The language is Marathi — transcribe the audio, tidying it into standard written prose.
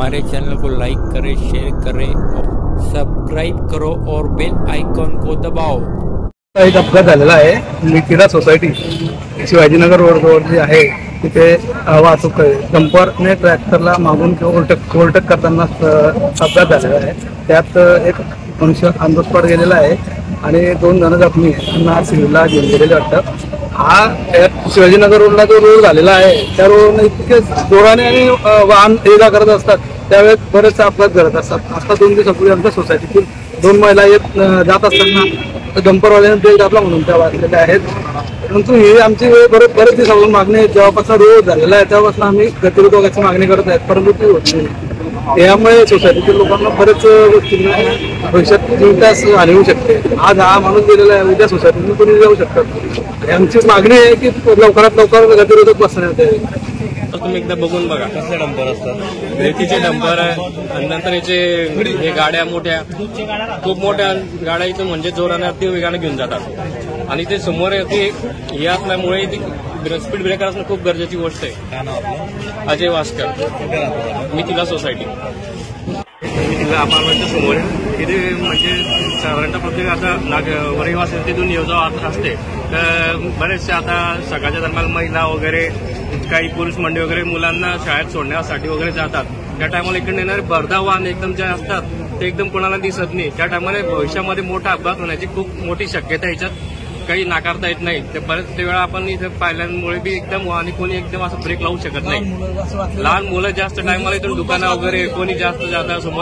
हमारे चैनल को लाइक करें, शेयर करें, सब्सक्राइब करो और बेल आइकॉन को दबाओ। एक अपघात झालेला आहे निकिता सोसायटी शिवाजीनगर रोड जी आहे तिथे वाहतूक डंपरने ट्रॅक्टरला मागून ओव्हरटेक करताना अपघात झालेला आहे। त्यात एक मनुष्य ऑन द स्पॉट गेलेला आहे आणि 2 जण जखमी आहेत, त्यांना सिव्हिलला घेऊन गेलेले वाटतं। हा शिवाजीनगर रोडला जो रोड झालेला आहे त्या रोडने इतके जोराने आणि वाहन ये करत असतात त्यावेळेस बरेचसे अपघात घडत असतात। आता 2 दिवसापूर्वी आमच्या सोसायटीतील 2 महिला जात असताना डंपरवाल्याने ब्रेक दाबला म्हणून त्या वाचलेल्या आहेत। परंतु ही आमची बरेच दिवसापासून मागणी जेव्हापासून रोड झालेला आहे तेव्हापासून आम्ही गतिरोधकाची मागणी करत आहेत, परंतु ती होत नाही। यामुळे सोसायटीतील लोकांना बरेच गोष्टींना भविष्यात विकास हानी शकते। आज हा माणूस गेलेला आहे, उद्या सोसायटीतून कोणी जाऊ शकतात। आमची मागणी आहे की लवकरात लवकर गतिरोधक बसण्यात यावे। तुम्ही एकदा बघून बघा कसले डंपर असतात, रेतीचे डंपर आहे आणि नंतर हे गाड्या मोठ्या खूप मोठ्या गाड्या इथून म्हणजे जोराने ती गाड्या घेऊन जातात आणि ते समोर हे असल्यामुळे स्पीड ब्रेकर असणं खूप गरजेची गोष्ट आहे। अजय वास्कर, मिथिला सोसायटी, मिथिला अपार्टमेंटच्या समोर तिथे म्हणजे साधारणतः प्रत्येक आता रहिवासी तिथून ये जा असते। तर बरेचसे आता सकाळच्या दरम्यान महिला वगैरे काही पुरुष मंडळी वगैरे मुलांना शाळेत सोडण्यासाठी वगैरे जातात। त्या टायमाला इकडे येणारे भरधाव वाहन एकदम जे असतात ते एकदम कोणाला दिसत नाही। त्या टायमाला भविष्यामध्ये मोठा अपघात होण्याची खूप मोठी शक्यता याच्यात काही नाकारता येत नाही। ते बरेच वेळा आपण इथे पाहिल्यामुळे बी एकदम आणि कोणी एकदम असं ब्रेक लावू शकत नाही। लहान मुलं जास्त टायमाला इथून दुकानं वगैरे कोणी जास्त जाता समोर